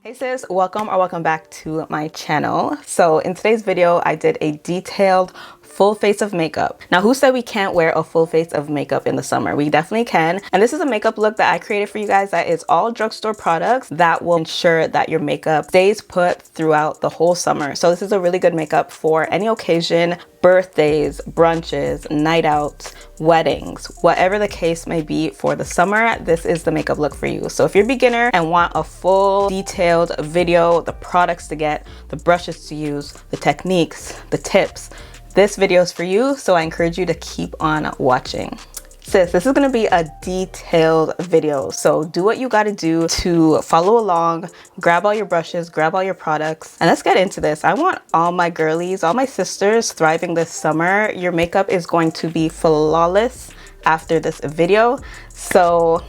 Hey sis, welcome or welcome back to my channel. So in today's video, I did a detailed full face of makeup. Now, who said we can't wear a full face of makeup in the summer? We definitely can. And this is a makeup look that I created for you guys that is all drugstore products that will ensure that your makeup stays put throughout the whole summer. So this is a really good makeup for any occasion, birthdays, brunches, night outs, weddings, whatever the case may be for the summer. This is the makeup look for you. So if you're a beginner and want a full detailed video, the products to get, the brushes to use, the techniques, the tips, this video is for you. So I encourage you to keep on watching. Sis, this is going to be a detailed video, so do what you got to do to follow along, grab all your brushes, grab all your products, and let's get into this. I want all my girlies, all my sisters thriving this summer. Your makeup is going to be flawless after this video, so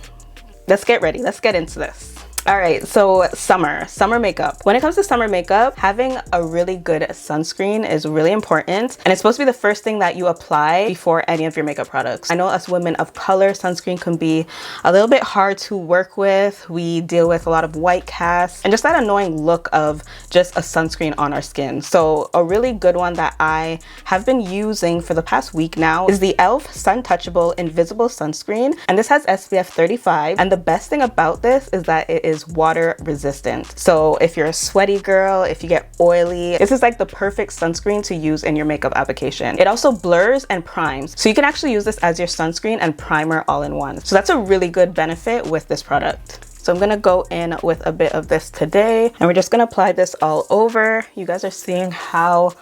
let's get ready. Let's get into this. All right, so summer makeup. When it comes to summer makeup, having a really good sunscreen is really important, and it's supposed to be the first thing that you apply before any of your makeup products. I know us women of color, sunscreen can be a little bit hard to work with. We deal with a lot of white cast and just that annoying look of just a sunscreen on our skin. So a really good one that I have been using for the past week now is the e.l.f. Sun Touchable Invisible Sunscreen, and this has SPF 35, and the best thing about this is that it is water resistant. So if you're a sweaty girl, if you get oily, this is like the perfect sunscreen to use in your makeup application. It also blurs and primes, so you can actually use this as your sunscreen and primer all in one. So that's a really good benefit with this product. So I'm gonna go in with a bit of this today, and we're just gonna apply this all over. You guys are seeing how,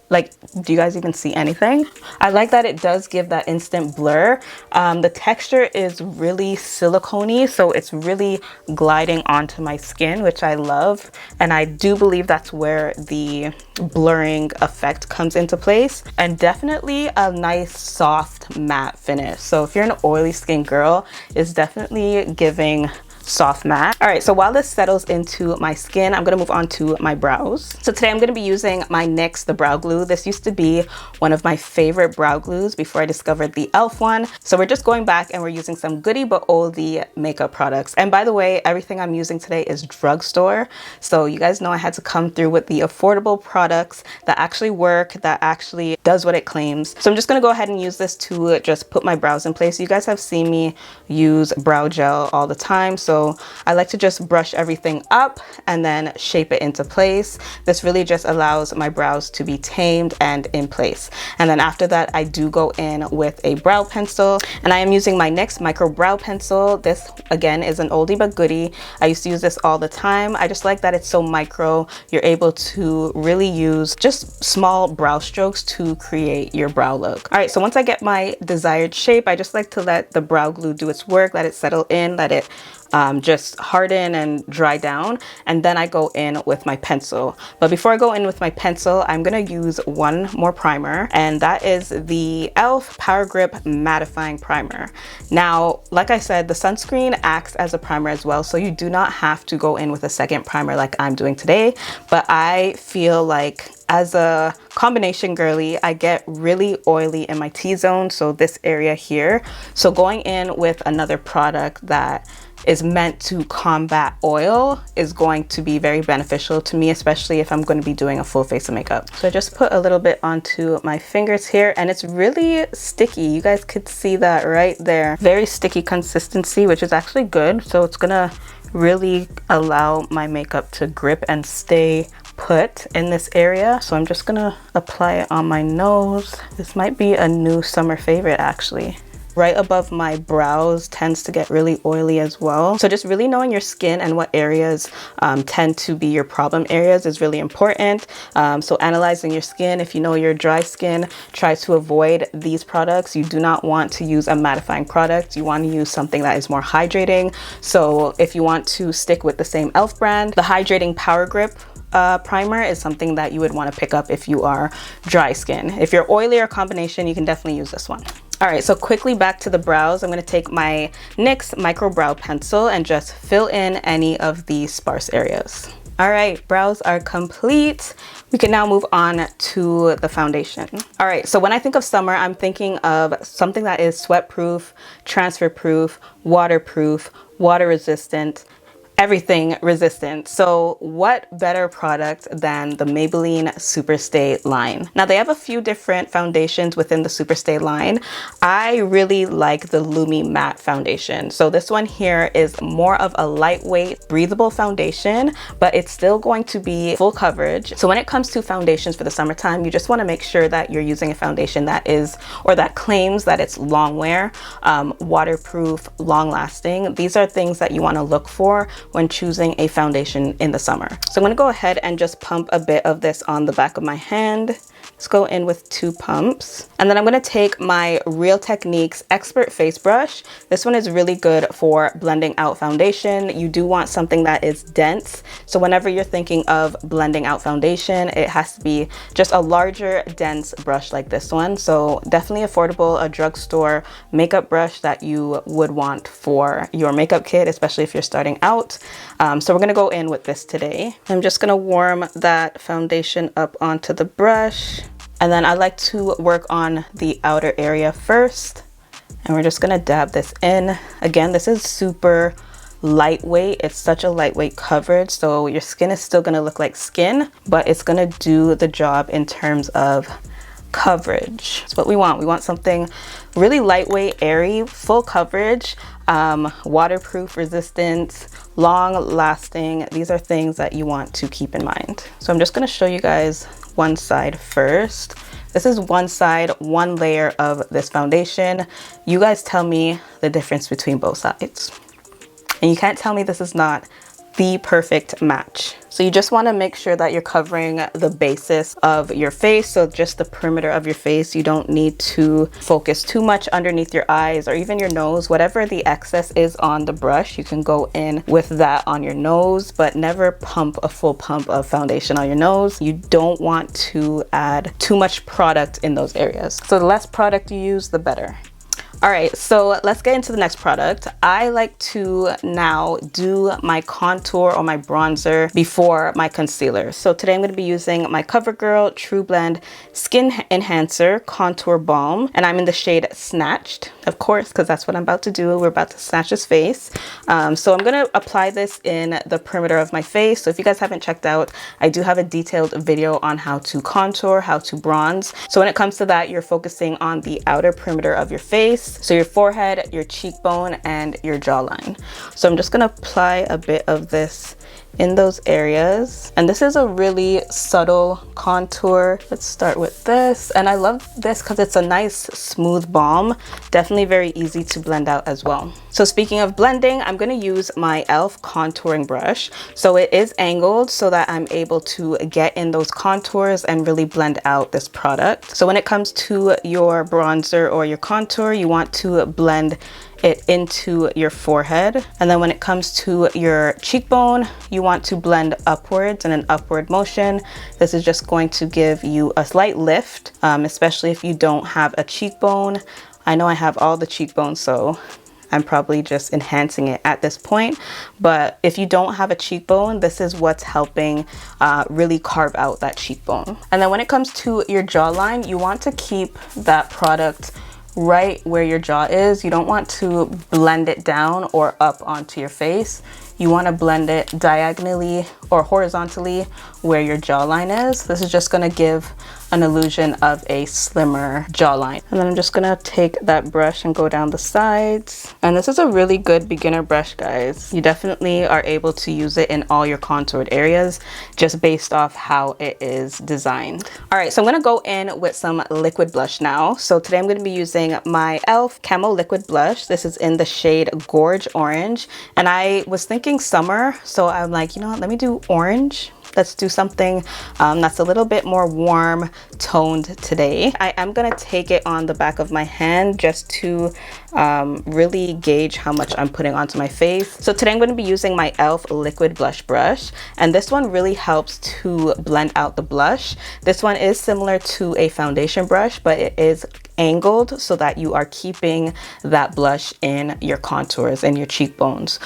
like, do you guys even see anything? I like that it does give that instant blur. The texture is really silicone-y, so it's really gliding onto my skin, which I love. And I do believe that's where the blurring effect comes into place. And definitely a nice soft matte finish. So if you're an oily skin girl, it's definitely giving soft matte. All right, so while this settles into my skin, I'm gonna move on to my brows. So today I'm gonna be using my NYX, the brow glue. This used to be one of my favorite brow glues before I discovered the e.l.f. one. So we're just going back and we're using some goodie but oldie makeup products. And by the way, everything I'm using today is drugstore. So you guys know I had to come through with the affordable products that actually work, that actually does what it claims. So I'm just gonna go ahead and use this to just put my brows in place. You guys have seen me use brow gel all the time. So I like to just brush everything up and then shape it into place. This really just allows my brows to be tamed and in place. And then after that, I do go in with a brow pencil, and I am using my NYX micro brow pencil. This again is an oldie but goodie. I used to use this all the time. I just like that it's so micro. You're able to really use just small brow strokes to create your brow look. All right, so once I get my desired shape, I just like to let the brow glue do its work, let it settle in, let it just harden and dry down, and then I go in with my pencil. But before I go in with my pencil, I'm gonna use one more primer, and that is the e.l.f. Power Grip Mattifying Primer. Now, like I said, the sunscreen acts as a primer as well, so you do not have to go in with a second primer like I'm doing today. But I feel like as a combination girly, I get really oily in my T-zone, so this area here. So going in with another product that is meant to combat oil is going to be very beneficial to me, especially if I'm going to be doing a full face of makeup. So I just put a little bit onto my fingers here, and it's really sticky. You guys could see that right there. Very sticky consistency, which is actually good. So it's gonna really allow my makeup to grip and stay put in this area. So I'm just gonna apply it on my nose. This might be a new summer favorite actually. Right above my brows tends to get really oily as well. So just really knowing your skin and what areas tend to be your problem areas is really important. So analyzing your skin, if you know you're dry skin, try to avoid these products. You do not want to use a mattifying product. You want to use something that is more hydrating. So if you want to stick with the same e.l.f. brand, the Hydrating Power Grip primer is something that you would want to pick up if you are dry skin. If you're oily or combination, you can definitely use this one. All right, so quickly back to the brows. I'm going to take my NYX micro brow pencil and just fill in any of the sparse areas. All right, brows are complete. We can now move on to the foundation. All right, so when I think of summer, I'm thinking of something that is sweat proof, transfer proof, waterproof, water resistant, everything resistant. So what better product than the Maybelline Superstay line? Now they have a few different foundations within the Superstay line. I really like the Lumi Matte foundation. So this one here is more of a lightweight, breathable foundation, but it's still going to be full coverage. So when it comes to foundations for the summertime, you just want to make sure that you're using a foundation that is, or that claims that it's long wear, waterproof, long lasting. These are things that you want to look for when choosing a foundation in the summer. So I'm going to go ahead and just pump a bit of this on the back of my hand. Let's go in with 2 pumps. And then I'm going to take my Real Techniques Expert Face Brush. This one is really good for blending out foundation. You do want something that is dense. So whenever you're thinking of blending out foundation, it has to be just a larger, dense brush like this one. So definitely affordable, a drugstore makeup brush that you would want for your makeup kit, especially if you're starting out. So we're going to go in with this today. I'm just going to warm that foundation up onto the brush. And then I like to work on the outer area first. And we're just gonna dab this in. Again, this is super lightweight. It's such a lightweight coverage. So your skin is still gonna look like skin, but it's gonna do the job in terms of coverage. That's what we want. We want something really lightweight, airy, full coverage, waterproof, resistant, long lasting. These are things that you want to keep in mind. So I'm just gonna show you guys one side first. This is one side, one layer of this foundation. You guys tell me the difference between both sides. And you can't tell me this is not the perfect match. So you just want to make sure that you're covering the basis of your face. So just the perimeter of your face. You don't need to focus too much underneath your eyes or even your nose. Whatever the excess is on the brush, you can go in with that on your nose, but never pump a full pump of foundation on your nose. You don't want to add too much product in those areas. So the less product you use, the better. All right, so let's get into the next product. I like to now do my contour or my bronzer before my concealer. So today I'm going to be using my CoverGirl True Blend Skin Enhancer Contour Balm, and I'm in the shade Snatched, of course, because that's what I'm about to do. We're about to snatch his face. So I'm going to apply this in the perimeter of my face. So if you guys haven't checked out, I do have a detailed video on how to contour, how to bronze. So when it comes to that, you're focusing on the outer perimeter of your face. So your forehead, your cheekbone, and your jawline. So I'm just gonna apply a bit of this in those areas. And this is a really subtle contour. Let's start with this. And I love this because it's a nice smooth balm. Definitely very easy to blend out as well. So speaking of blending, I'm going to use my e.l.f. contouring brush. So it is angled so that I'm able to get in those contours and really blend out this product. So when it comes to your bronzer or your contour, you want to blend it into your forehead. And then when it comes to your cheekbone, you want to blend upwards in an upward motion. This is just going to give you a slight lift, especially if you don't have a cheekbone. I know I have all the cheekbones, so I'm probably just enhancing it at this point. But if you don't have a cheekbone, this is what's helping really carve out that cheekbone. And then when it comes to your jawline, you want to keep that product right where your jaw is. You don't want to blend it down or up onto your face. You want to blend it diagonally or horizontally where your jawline is. This is just going to give an illusion of a slimmer jawline. And then I'm just going to take that brush and go down the sides. And this is a really good beginner brush, guys. You definitely are able to use it in all your contoured areas just based off how it is designed. All right, so I'm going to go in with some liquid blush now. So today I'm going to be using my e.l.f. Camo Liquid Blush. This is in the shade Gorge Orange. And I was thinking summer, so I'm like, you know what, let me do orange. Let's do something that's a little bit more warm toned today. I am gonna take it on the back of my hand just to really gauge how much I'm putting onto my face. So today I'm gonna be using my e.l.f. liquid blush brush, and this one really helps to blend out the blush. This one is similar to a foundation brush, but it is angled so that you are keeping that blush in your contours and your cheekbones.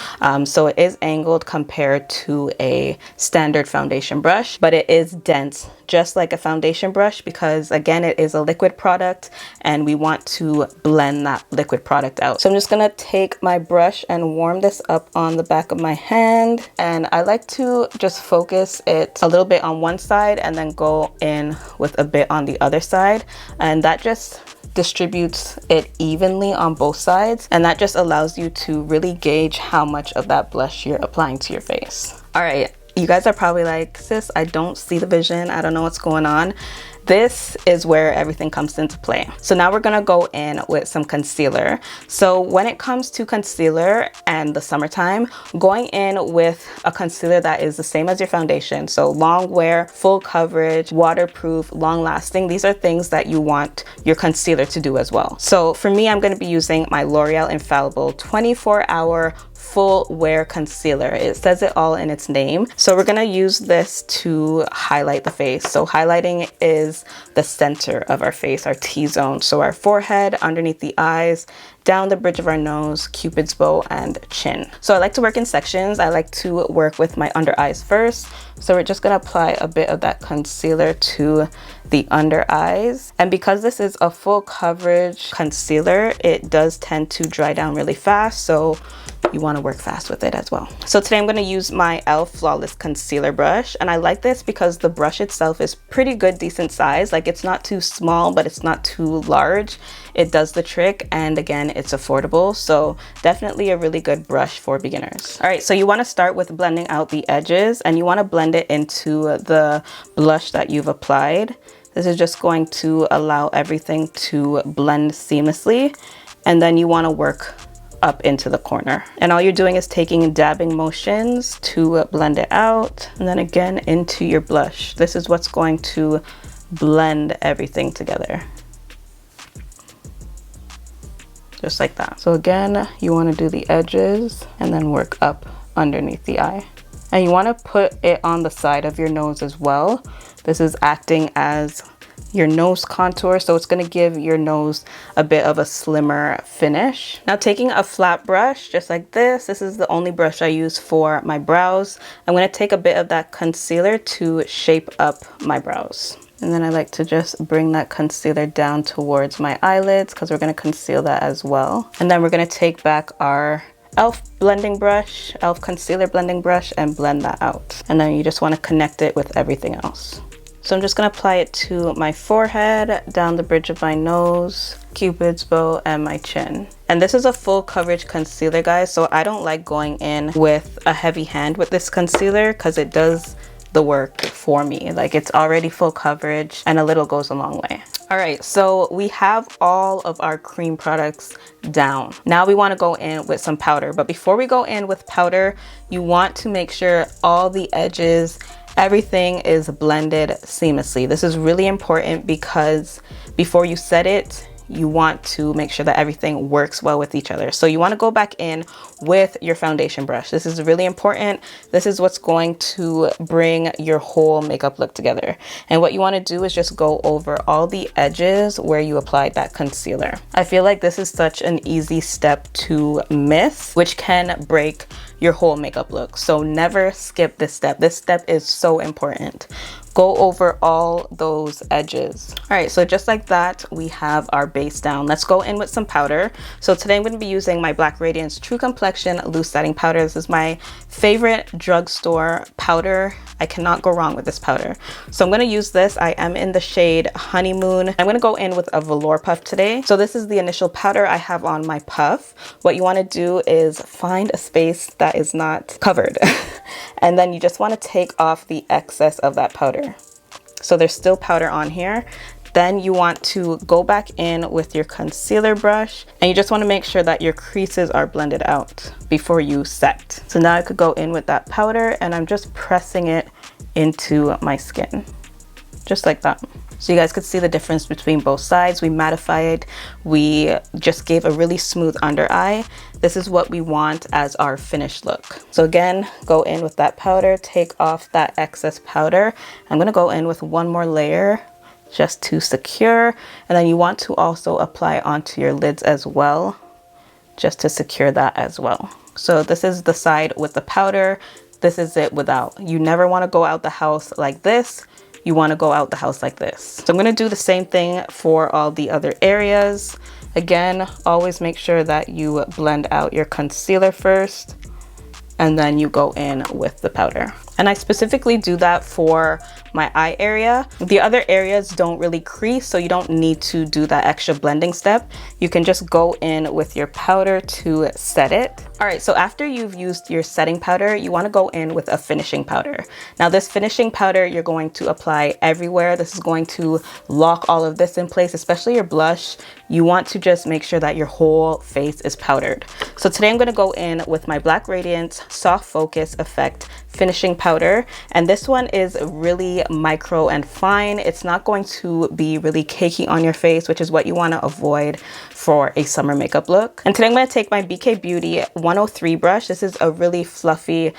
So it is angled compared to a standard foundation brush, but it is dense just like a foundation brush because again, it is a liquid product and we want to blend that liquid product out. So I'm just gonna take my brush and warm this up on the back of my hand, and I like to just focus it a little bit on one side and then go in with a bit on the other side, and that just distributes it evenly on both sides, and that just allows you to really gauge how much of that blush you're applying to your face. All right, you guys are probably like, sis, I don't see the vision, I don't know what's going on. This is where everything comes into play. So now we're gonna go in with some concealer. So when it comes to concealer and the summertime, going in with a concealer that is the same as your foundation. So long wear, full coverage, waterproof, long lasting. These are things that you want your concealer to do as well. So for me, I'm gonna be using my L'Oreal Infallible 24-hour full wear concealer. It says it all in its name. So we're gonna use this to highlight the face. So highlighting is the center of our face, our T-zone. So our forehead, underneath the eyes, down the bridge of our nose, Cupid's bow, and chin. So I like to work in sections. I like to work with my under eyes first. So we're just gonna apply a bit of that concealer to the under eyes. And because this is a full coverage concealer, it does tend to dry down really fast. So you want to work fast with it as well. So today I'm going to use my e.l.f. Flawless Concealer Brush, and I like this because the brush itself is pretty good, decent size. Like, it's not too small, but it's not too large. It does the trick, and again, it's affordable, so definitely a really good brush for beginners. All right, so you want to start with blending out the edges, and you want to blend it into the blush that you've applied. This is just going to allow everything to blend seamlessly, and then you want to work up into the corner, and all you're doing is taking dabbing motions to blend it out, and then again into your blush. This is what's going to blend everything together, just like that. So again, you want to do the edges and then work up underneath the eye, and you want to put it on the side of your nose as well. This is acting as your nose contour, so it's going to give your nose a bit of a slimmer finish. Now, taking a flat brush just like this is the only brush I use for my brows. I'm going to take a bit of that concealer to shape up my brows, and then I like to just bring that concealer down towards my eyelids because we're going to conceal that as well. And then we're going to take back our e.l.f. blending brush, e.l.f. concealer blending brush, and blend that out. And then you just want to connect it with everything else. So I'm just going to apply it to my forehead, down the bridge of my nose, Cupid's bow, and my chin. And this is a full coverage concealer, guys, so I don't like going in with a heavy hand with this concealer because it does the work for me. Like, it's already full coverage and a little goes a long way. All right, so we have all of our cream products down. Now we want to go in with some powder, but before we go in with powder, you want to make sure all the edges, everything is blended seamlessly. This is really important because before you set it, you want to make sure that everything works well with each other. So you want to go back in with your foundation brush. This is really important. This is what's going to bring your whole makeup look together. And what you want to do is just go over all the edges where you applied that concealer. I feel like this is such an easy step to miss, which can break your whole makeup look. So never skip this step. This step is so important. Go over all those edges. All right, so just like that, we have our base down. Let's go in with some powder. So today I'm going to be using my Black Radiance True Complexion Loose Setting Powder. This is my favorite drugstore powder. I cannot go wrong with this powder. So I'm going to use this. I am in the shade Honeymoon. I'm going to go in with a velour puff today. So this is the initial powder I have on my puff. What you want to do is find a space that is not covered. And then you just want to take off the excess of that powder. So there's still powder on here. Then you want to go back in with your concealer brush, and you just want to make sure that your creases are blended out before you set. So now I could go in with that powder, and I'm just pressing it into my skin, just like that. So you guys could see the difference between both sides. We mattified, we just gave a really smooth under eye. This is what we want as our finished look. So again, go in with that powder, take off that excess powder. I'm gonna go in with one more layer just to secure. And then you want to also apply onto your lids as well, just to secure that as well. So this is the side with the powder. This is it without. You never want to go out the house like this. You want to go out the house like this. So I'm going to do the same thing for all the other areas. Again, always make sure that you blend out your concealer first, and then you go in with the powder. And I specifically do that for my eye area. The other areas don't really crease, so you don't need to do that extra blending step. You can just go in with your powder to set it. All right, so after you've used your setting powder, you want to go in with a finishing powder. Now this finishing powder, you're going to apply everywhere. This is going to lock all of this in place, especially your blush. You want to just make sure that your whole face is powdered. So today I'm going to go in with my Black Radiance Soft Focus Effect finishing powder, and this one is really micro and fine. It's not going to be really cakey on your face, which is what you want to avoid for a summer makeup look. And today I'm going to take my BK Beauty 103 brush. This is a really fluffy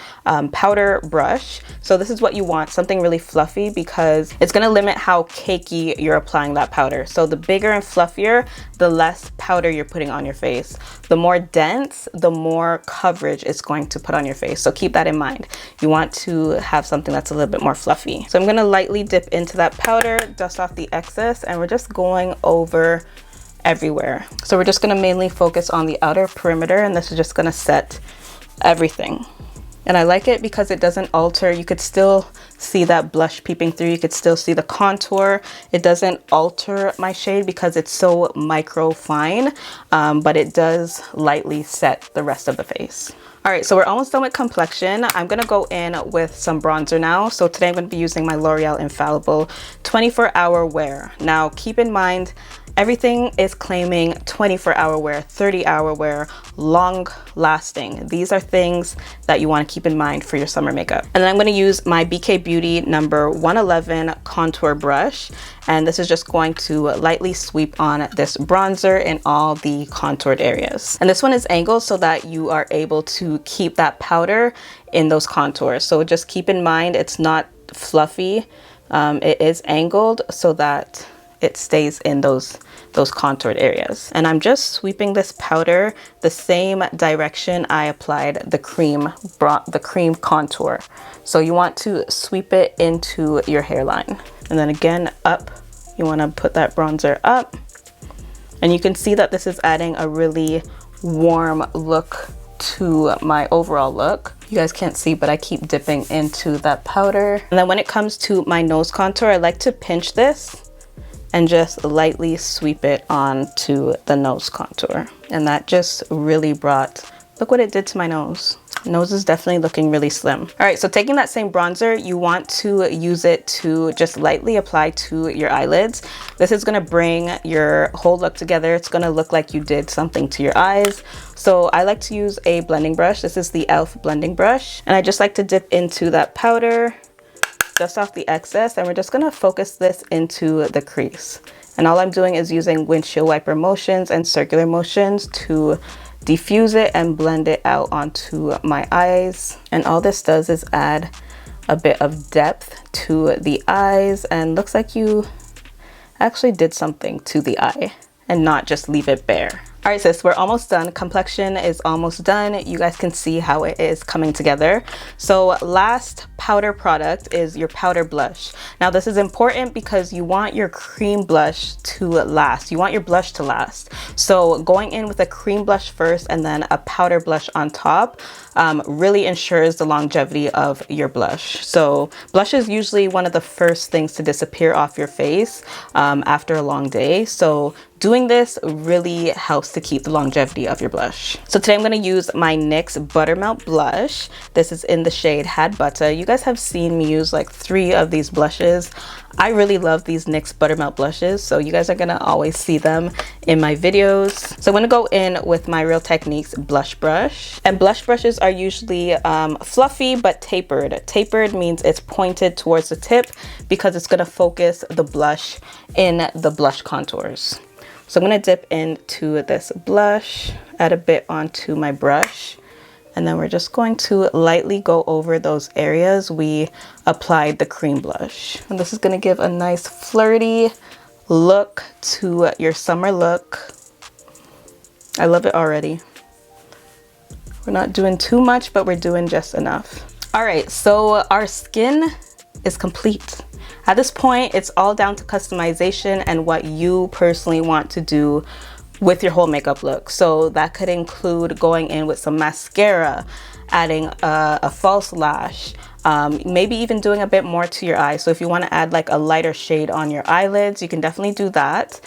powder brush. So this is what you want, something really fluffy, because it's going to limit how cakey you're applying that powder. So the bigger and fluffier, the less powder you're putting on your face. The more dense, the more coverage it's going to put on your face. So keep that in mind. You want to have something that's a little bit more fluffy. So I'm going to lightly dip into that powder, dust off the excess, and we're just going over everywhere. So we're just going to mainly focus on the outer perimeter, and this is just going to set everything. And I like it because it doesn't alter. You could still see that blush peeping through. You could still see the contour. It doesn't alter my shade because it's so micro fine, but it does lightly set the rest of the face. All right, so we're almost done with complexion. I'm gonna go in with some bronzer now. So today I'm gonna be using my L'Oreal Infallible 24-hour wear. Now keep in mind, everything is claiming 24-hour wear, 30-hour wear, long lasting. These are things that you want to keep in mind for your summer makeup. And then I'm going to use my BK Beauty number 111 contour brush. And this is just going to lightly sweep on this bronzer in all the contoured areas. And this one is angled so that you are able to keep that powder in those contours. So just keep in mind, it's not fluffy. It is angled so that it stays in those contoured areas. And I'm just sweeping this powder the same direction I applied the cream contour. So you want to sweep it into your hairline. And then again, up, you want to put that bronzer up. And you can see that this is adding a really warm look to my overall look. You guys can't see, but I keep dipping into that powder. And then when it comes to my nose contour, I like to pinch this and just lightly sweep it onto the nose contour. And that just really brought, look what it did to my nose. Nose is definitely looking really slim. All right, so taking that same bronzer, you want to use it to just lightly apply to your eyelids. This is gonna bring your whole look together. It's gonna look like you did something to your eyes. So I like to use a blending brush. This is the e.l.f. blending brush. And I just like to dip into that powder, dust off the excess, and we're just gonna focus this into the crease. And all I'm doing is using windshield wiper motions and circular motions to diffuse it and blend it out onto my eyes. And all this does is add a bit of depth to the eyes, and looks like you actually did something to the eye and not just leave it bare. All right, sis, we're almost done. Complexion is almost done. You guys can see how it is coming together. So last powder product is your powder blush. Now this is important because you want your cream blush to last. You want your blush to last. So going in with a cream blush first and then a powder blush on top really ensures the longevity of your blush. So blush is usually one of the first things to disappear off your face after a long day. So doing this really helps to keep the longevity of your blush. So today I'm going to use my NYX Buttermelt blush. This is in the shade Had Butter. You guys have seen me use like 3 of these blushes. I really love these NYX Buttermelt blushes, so you guys are gonna always see them in my videos. So I'm gonna go in with my Real Techniques blush brush. And blush brushes are usually fluffy but tapered. Tapered means it's pointed towards the tip because it's gonna focus the blush in the blush contours. So I'm gonna dip into this blush, add a bit onto my brush, And then we're just going to lightly go over those areas we applied the cream blush. And this is going to give a nice flirty look to your summer look. I love it already. We're not doing too much, but we're doing just enough. All right, so our skin is complete. At this point, it's all down to customization and what you personally want to do with your whole makeup look. So that could include going in with some mascara, adding a false lash, maybe even doing a bit more to your eyes. So if you want to add like a lighter shade on your eyelids, you can definitely do that.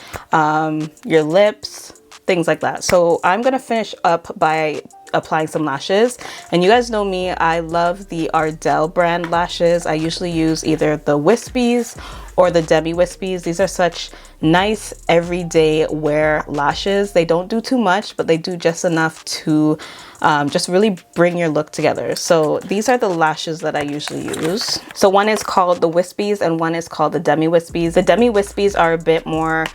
Your lips, things like that. So I'm gonna finish up by applying some lashes, and you guys know me, I love the Ardell brand lashes. I usually use either the wispies or the demi wispies. These are such nice everyday wear lashes. They don't do too much, but they do just enough to just really bring your look together. So these are the lashes that I usually use. So one is called the wispies and one is called the demi wispies. The demi wispies are a bit more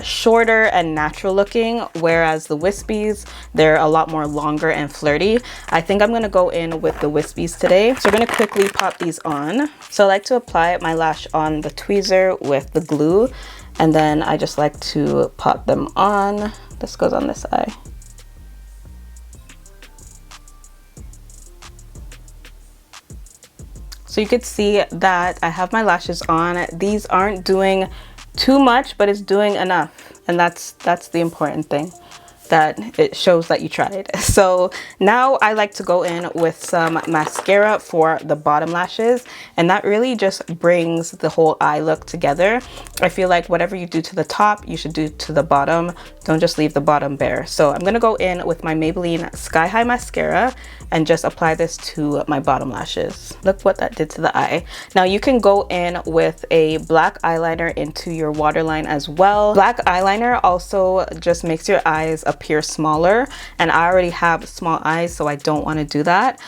shorter and natural looking, whereas the wispies, they're a lot more longer and flirty. I think I'm gonna go in with the wispies today. So we're gonna quickly pop these on. So I like to apply my lash on the tweezer with the glue, and then I just like to pop them on. This goes on this eye. So you could see that I have my lashes on. These aren't doing too much, but it's doing enough. And that's the important thing, that it shows that you tried. So now I like to go in with some mascara for the bottom lashes, and that really just brings the whole eye look together. I feel like whatever you do to the top, you should do to the bottom. Don't just leave the bottom bare. So I'm gonna go in with my Maybelline Sky High mascara and just apply this to my bottom lashes. Look what that did to the eye. Now you can go in with a black eyeliner into your waterline as well. Black eyeliner also just makes your eyes appear smaller, and I already have small eyes, so I don't want to do that.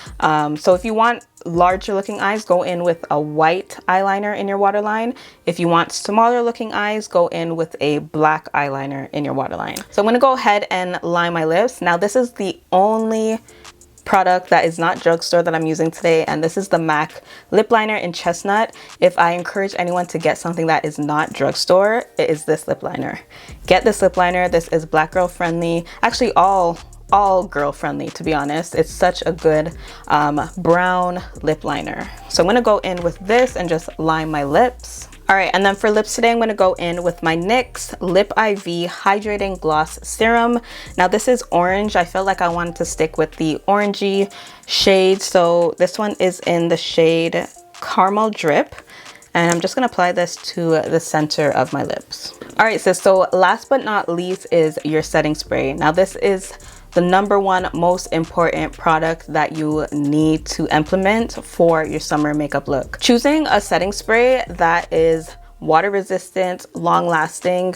So if you want larger looking eyes, go in with a white eyeliner in your waterline. If you want smaller looking eyes, go in with a black eyeliner in your waterline. So I'm going to go ahead and line my lips. Now this is the only product that is not drugstore that I'm using today, and this is the MAC lip liner in Chestnut. If I encourage anyone to get something that is not drugstore, it is this lip liner. Get this lip liner. This is black girl friendly, actually all girl friendly, to be honest. It's such a good brown lip liner. So I'm gonna go in with this and just line my lips. All right, and then for lips today, I'm gonna go in with my NYX Lip IV Hydrating Gloss Serum. Now this is orange. I felt like I wanted to stick with the orangey shade. So this one is in the shade Caramel Drip. And I'm just gonna apply this to the center of my lips. All right, sis, so last but not least is your setting spray. Now this is the #1 most important product that you need to implement for your summer makeup look. Choosing a setting spray that is water resistant, long lasting,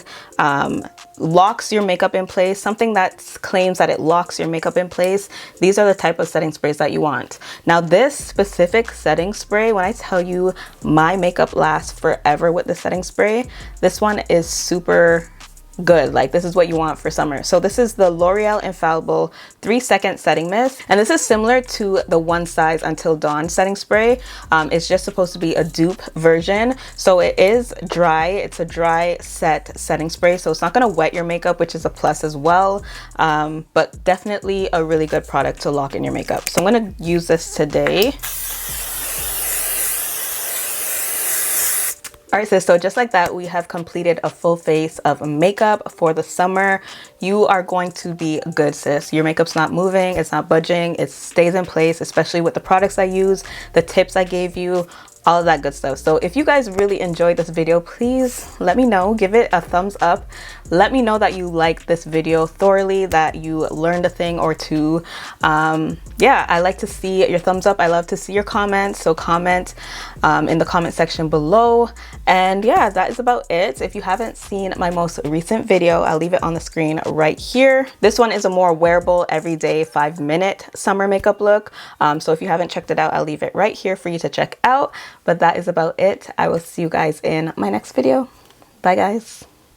locks your makeup in place, something that claims that it locks your makeup in place. These are the type of setting sprays that you want. Now this specific setting spray, when I tell you my makeup lasts forever with the setting spray, this one is super good. Like, this is what you want for summer. So this is the L'Oreal Infallible 3-second setting mist, and this is similar to the One Size Until Dawn setting spray. It's just supposed to be a dupe version, so it is dry. It's a dry set setting spray, so it's not going to wet your makeup, which is a plus as well, but definitely a really good product to lock in your makeup. So I'm going to use this today. All right, sis, so just like that, we have completed a full face of makeup for the summer. You are going to be good, sis. Your makeup's not moving, it's not budging, it stays in place, especially with the products I use, the tips I gave you, all of that good stuff. So if you guys really enjoyed this video, please let me know. Give it a thumbs up. Let me know that you liked this video thoroughly, that you learned a thing or two. Yeah, I like to see your thumbs up. I love to see your comments. So comment in the comment section below. And yeah, that is about it. If you haven't seen my most recent video, I'll leave it on the screen right here. This one is a more wearable, everyday 5-minute summer makeup look. So if you haven't checked it out, I'll leave it right here for you to check out. But that is about it. I will see you guys in my next video. Bye, guys.